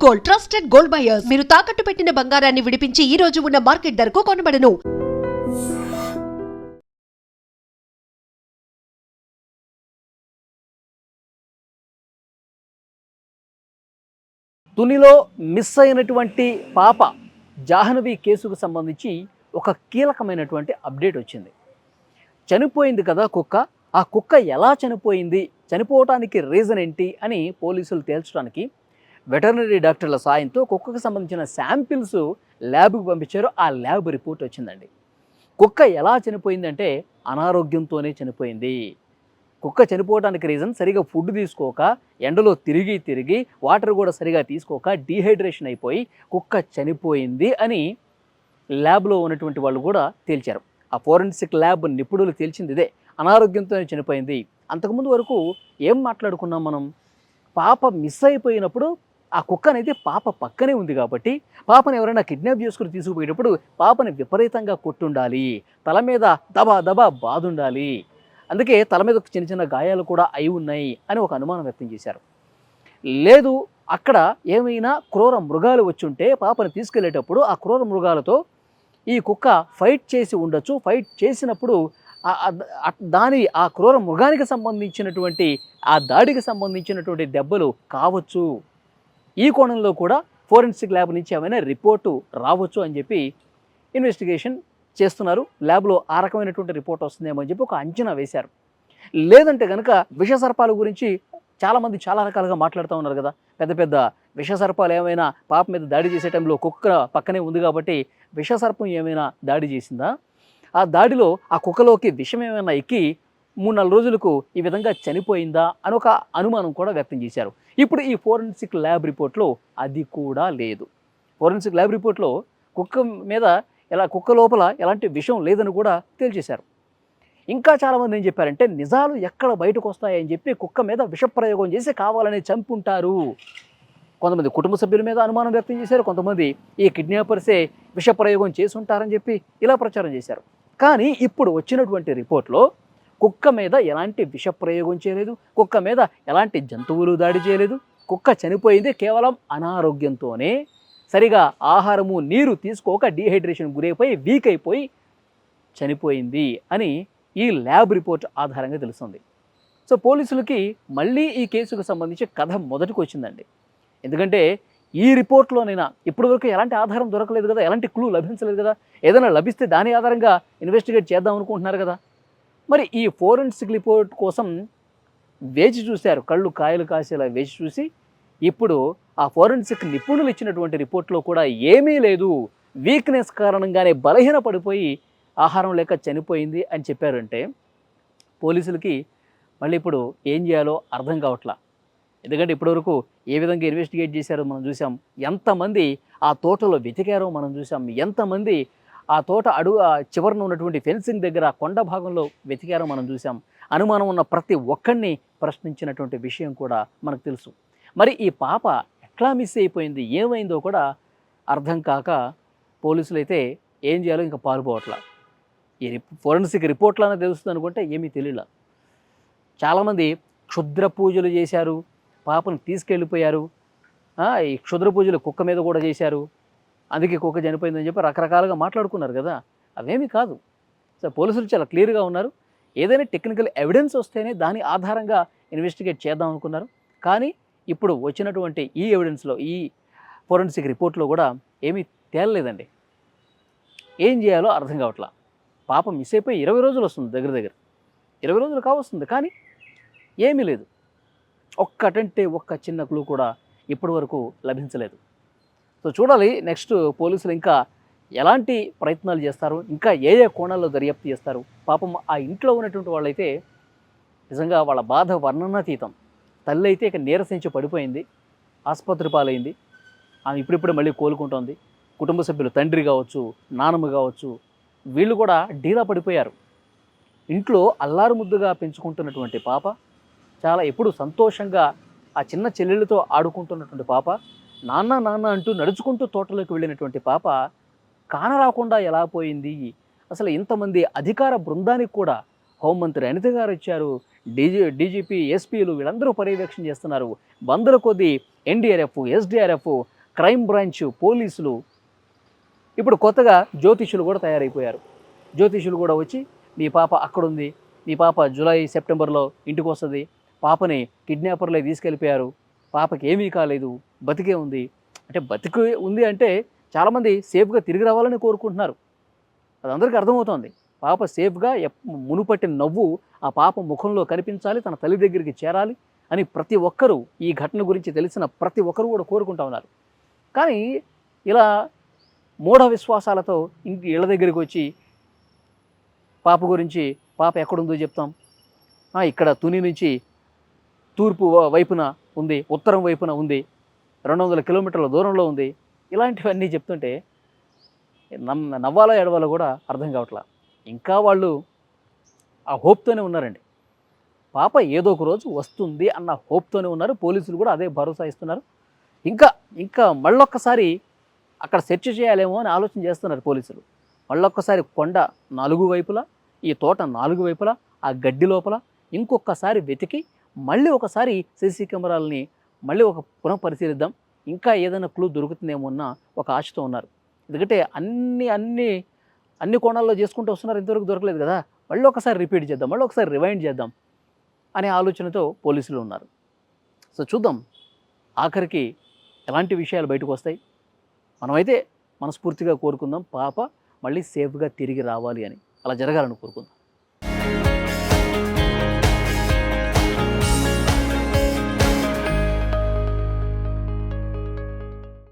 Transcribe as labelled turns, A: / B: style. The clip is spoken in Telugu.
A: Gold, trusted gold buyers. మీరు తాకట్టు పెట్టిన బంగారాన్ని విడిపించి ఈ రోజు ఉన్న మార్కెట్ ధరకు కొనబడను.
B: తునిలో మిస్ అయినటువంటి పాప జాహ్నవి కేసుకు సంబంధించి ఒక కీలకమైనటువంటి అప్డేట్ వచ్చింది. చనిపోయింది కదా కుక్క, ఆ కుక్క ఎలా చనిపోయింది, చనిపోవటానికి రీజన్ ఏంటి అని పోలీసులు తేల్చడానికి వెటర్నరీ డాక్టర్ల సాయంతో కుక్కకు సంబంధించిన శాంపిల్స్ ల్యాబ్కు పంపించారు. ఆ ల్యాబ్ రిపోర్ట్ వచ్చిందండి. కుక్క ఎలా చనిపోయిందంటే అనారోగ్యంతోనే చనిపోయింది. కుక్క చనిపోవడానికి రీజన్ సరిగా ఫుడ్ తీసుకోక, ఎండలో తిరిగి వాటర్ కూడా సరిగా తీసుకోక డీహైడ్రేషన్ అయిపోయి కుక్క చనిపోయింది అని ల్యాబ్లో ఉన్నటువంటి వాళ్ళు కూడా తేల్చారు. ఆ ఫోరెన్సిక్ ల్యాబ్ నిపుణులు తేల్చింది ఇదే, అనారోగ్యంతోనే చనిపోయింది. అంతకుముందు వరకు ఏం మాట్లాడుకున్నాం మనం, పాప మిస్ అయిపోయినప్పుడు ఆ కుక్క అనేది పాప పక్కనే ఉంది కాబట్టి పాపను ఎవరైనా కిడ్నాప్ చేసుకుని తీసుకుపోయేటప్పుడు పాపని విపరీతంగా కొట్టుండాలి, తల మీద దబా దబా బాదుండాలి, అందుకే తల మీద చిన్న చిన్న గాయాలు కూడా అయి ఉన్నాయి అని ఒక అనుమానం వ్యక్తం చేశారు. లేదు, అక్కడ ఏమైనా క్రూర మృగాలు వచ్చుంటే పాపను తీసుకెళ్లేటప్పుడు ఆ క్రూర మృగాలతో ఈ కుక్క ఫైట్ చేసి ఉండొచ్చు, ఫైట్ చేసినప్పుడు ఆ క్రూర మృగానికి సంబంధించినటువంటి ఆ దాడికి సంబంధించినటువంటి దెబ్బలు కావచ్చు, ఈ కోణంలో కూడా ఫోరెన్సిక్ ల్యాబ్ నుంచి ఏమైనా రిపోర్టు రావచ్చు అని చెప్పి ఇన్వెస్టిగేషన్ చేస్తున్నారు. ల్యాబ్లో ఆ రకమైనటువంటి రిపోర్ట్ వస్తుందేమో అని చెప్పి ఒక అంచనా వేశారు. లేదంటే కనుక విషసర్పాల గురించి చాలామంది చాలా రకాలుగా మాట్లాడుతూ ఉన్నారు కదా, పెద్ద పెద్ద విషసర్పాలు ఏమైనా పాప మీద దాడి చేసే టైంలో కుక్క పక్కనే ఉంది కాబట్టి విషసర్పం ఏమైనా దాడి చేసిందా, ఆ దాడిలో ఆ కుక్కలోకి విషం ఏమైనా ఎక్కి 3-4 రోజులకు ఈ విధంగా చనిపోయిందా అని ఒక అనుమానం కూడా వ్యక్తం చేశారు. ఇప్పుడు ఈ ఫోరెన్సిక్ ల్యాబ్ రిపోర్ట్లో అది కూడా లేదు. ఫోరెన్సిక్ ల్యాబ్ రిపోర్ట్లో కుక్క లోపల ఎలాంటి విషం లేదని కూడా తేల్చేశారు. ఇంకా చాలామంది ఏం చెప్పారంటే నిజాలు ఎక్కడ బయటకు వస్తాయని చెప్పి కుక్క మీద విషప్రయోగం చేసి కావాలని చంపుంటారు. కొంతమంది కుటుంబ సభ్యుల మీద అనుమానం వ్యక్తం చేశారు, కొంతమంది ఈ కిడ్నాపర్సే విషప్రయోగం చేసి ఉంటారని చెప్పి ఇలా ప్రచారం చేశారు. కానీ ఇప్పుడు వచ్చినటువంటి రిపోర్ట్లో కుక్క మీద ఎలాంటి విషప్రయోగం చేయలేదు, కుక్క మీద ఎలాంటి జంతువులు దాడి చేయలేదు, కుక్క చనిపోయింది కేవలం అనారోగ్యంతోనే, సరిగా ఆహారము నీరు తీసుకోక డీహైడ్రేషన్ గురైపోయి వీక్ అయిపోయి చనిపోయింది అని ఈ ల్యాబ్ రిపోర్ట్ ఆధారంగా తెలుస్తుంది. సో పోలీసులకి మళ్ళీ ఈ కేసుకు సంబంధించి కథ మొదటికి వచ్చిందండి. ఎందుకంటే ఈ రిపోర్ట్లోనైనా ఇప్పటివరకు ఎలాంటి ఆధారం దొరకలేదు కదా, ఎలాంటి క్లూ లభించలేదు కదా, ఏదైనా లభిస్తే దాని ఆధారంగా ఇన్వెస్టిగేట్ చేద్దాం అనుకుంటున్నారు కదా. మరి ఈ ఫోరెన్సిక్ రిపోర్ట్ కోసం వేచి చూశారు, కళ్ళు కాయలు కాసేలా వేచి చూసి ఇప్పుడు ఆ ఫోరెన్సిక్ నిపుణులు ఇచ్చినటువంటి రిపోర్ట్లో కూడా ఏమీ లేదు, వీక్నెస్ కారణంగానే బలహీన పడిపోయి ఆహారం లేక చనిపోయింది అని చెప్పారంటే పోలీసులకి మళ్ళీ ఇప్పుడు ఏం చేయాలో అర్థం కావట్లా. ఎందుకంటే ఇప్పటివరకు ఏ విధంగా ఇన్వెస్టిగేట్ చేశారో మనం చూసాం, ఎంతమంది ఆ తోటలో వెతికారో మనం చూసాం, ఎంతమంది ఆ తోట చివరన ఉన్నటువంటి ఫెన్సింగ్ దగ్గర కొండ భాగంలో వెతికారో మనం చూసాం, అనుమానం ఉన్న ప్రతి ఒక్కరిని ప్రశ్నించినటువంటి విషయం కూడా మనకు తెలుసు. మరి ఈ పాప ఎట్లా మిస్ అయిపోయింది, ఏమైందో కూడా అర్థం కాక పోలీసులు అయితే ఏం చేయాలో ఇంకా పాల్పోవట్లా. ఈ ఫోరెన్సిక్ రిపోర్ట్లోనే తెలుస్తుంది అనుకుంటే ఏమీ తెలియలా. చాలామంది క్షుద్ర పూజలు చేశారు, పాపను తీసుకెళ్ళిపోయారు, ఈ క్షుద్ర పూజలు కుక్క మీద కూడా చేశారు, అందుకే కుక్క చనిపోయిందని చెప్పి రకరకాలుగా మాట్లాడుకున్నారు కదా, అవేమీ కాదు. సో పోలీసులు చాలా క్లియర్గా ఉన్నారు, ఏదైనా టెక్నికల్ ఎవిడెన్స్ వస్తేనే దాని ఆధారంగా ఇన్వెస్టిగేట్ చేద్దాం అనుకున్నారు. కానీ ఇప్పుడు వచ్చినటువంటి ఈ ఎవిడెన్స్లో, ఈ ఫోరెన్సిక్ రిపోర్ట్లో కూడా ఏమీ తేలలేదండి. ఏం చేయాలో అర్థం కావట్లా. పాప మిస్ అయిపోయి 20 రోజులు వస్తుంది, దగ్గర 20 రోజులు కావస్తుంది, కానీ ఏమీ లేదు. ఒక్కటంటే ఒక్క చిన్న క్లూ కూడా ఇప్పటి వరకు లభించలేదు. సో చూడాలి నెక్స్ట్ పోలీసులు ఇంకా ఎలాంటి ప్రయత్నాలు చేస్తారు, ఇంకా ఏ కోణాల్లో దర్యాప్తు చేస్తారు. పాపం ఆ ఇంట్లో ఉన్నటువంటి వాళ్ళైతే నిజంగా వాళ్ళ బాధ వర్ణనాతీతం. తల్లి అయితే ఇక నీరసించి పడిపోయింది, ఆసుపత్రి పాలైంది, ఆమె ఇప్పుడిప్పుడే మళ్ళీ కోలుకుంటోంది. కుటుంబ సభ్యులు తండ్రి కావచ్చు, నానమ్మ కావచ్చు, వీళ్ళు కూడా డీలా పడిపోయారు. ఇంట్లో అల్లారు ముద్దుగా పెంచుకుంటున్నటువంటి పాప, చాలా ఎప్పుడు సంతోషంగా ఆ చిన్న చెల్లెళ్ళతో ఆడుకుంటున్నటువంటి పాప, నాన్న నాన్న అంటూ నడుచుకుంటూ తోటలోకి వెళ్ళినటువంటి పాప కానరాకుండా ఎలా పోయింది. అసలు ఇంతమంది అధికార బృందానికి కూడా హోంమంత్రి అనిత గారు ఇచ్చారు, డీజీపీ, ఎస్పీలు వీళ్ళందరూ పర్యవేక్షణ చేస్తున్నారు. వందల కొద్ది ఎన్డీఆర్ఎఫ్, ఎస్డీఆర్ఎఫ్, క్రైమ్ బ్రాంచ్ పోలీసులు, ఇప్పుడు కొత్తగా జ్యోతిష్యులు కూడా తయారైపోయారు. జ్యోతిష్యులు కూడా వచ్చి మీ పాప అక్కడుంది, మీ పాప జూలై సెప్టెంబర్లో ఇంటికి వస్తుంది, పాపని కిడ్నాపర్లే తీసుకెళ్ళిపోయారు, పాపకి ఏమీ కాలేదు, బతికే ఉంది. అంటే బతికి ఉంది అంటే చాలామంది సేఫ్గా తిరిగి రావాలని కోరుకుంటున్నారు. అది అందరికీ అర్థమవుతోంది. పాప సేఫ్గా మునుపటి నవ్వు ఆ పాప ముఖంలో కనిపించాలి, తన తల్లి దగ్గరికి చేరాలి అని ప్రతి ఒక్కరూ, ఈ ఘటన గురించి తెలిసిన ప్రతి ఒక్కరు కూడా కోరుకుంటా ఉన్నారు. కానీ ఇలా మూఢ విశ్వాసాలతో ఇళ్ళ దగ్గరికి వచ్చి పాప గురించి, పాప ఎక్కడుందో చెప్తాం, ఇక్కడ తుని నుంచి తూర్పు వైపున ఉంది, ఉత్తరం వైపున ఉంది, 200 కిలోమీటర్ల దూరంలో ఉంది, ఇలాంటివన్నీ చెప్తుంటే నవ్వాలో ఏడవాలో కూడా అర్థం కావట్లా. ఇంకా వాళ్ళు ఆ హోప్తోనే ఉన్నారండి. పాప ఏదో ఒక రోజు వస్తుంది అన్న హోప్తోనే ఉన్నారు. పోలీసులు కూడా అదే భరోసా ఇస్తున్నారు. ఇంకా మళ్ళొక్కసారి అక్కడ సెర్చ్ చేయాలేమో అని ఆలోచన చేస్తున్నారు పోలీసులు. మళ్ళొక్కసారి కొండ 4 వైపులా, ఈ తోట 4 వైపులా, ఆ గడ్డి లోపల ఇంకొకసారి వెతికి మళ్ళీ ఒకసారి సీసీ కెమెరాలని మళ్ళీ పునః పరిశీలిద్దాం, ఇంకా ఏదైనా క్లూ దొరుకుతుందేమో అన్న ఒక ఆశతో ఉన్నారు. ఎందుకంటే అన్ని కోణాల్లో చేసుకుంటూ వస్తున్నారు, ఇంతవరకు దొరకలేదు కదా, మళ్ళీ ఒకసారి రిపీట్ చేద్దాం, మళ్ళీ ఒకసారి రివైండ్ చేద్దాం అనే ఆలోచనతో పోలీసులు ఉన్నారు. సో చూద్దాం ఆఖరికి ఎలాంటి విషయాలు బయటకు వస్తాయి. మనమైతే మనస్ఫూర్తిగా కోరుకుందాం పాప మళ్ళీ సేఫ్గా తిరిగి రావాలి అని, అలా జరగాలని కోరుకుందాం.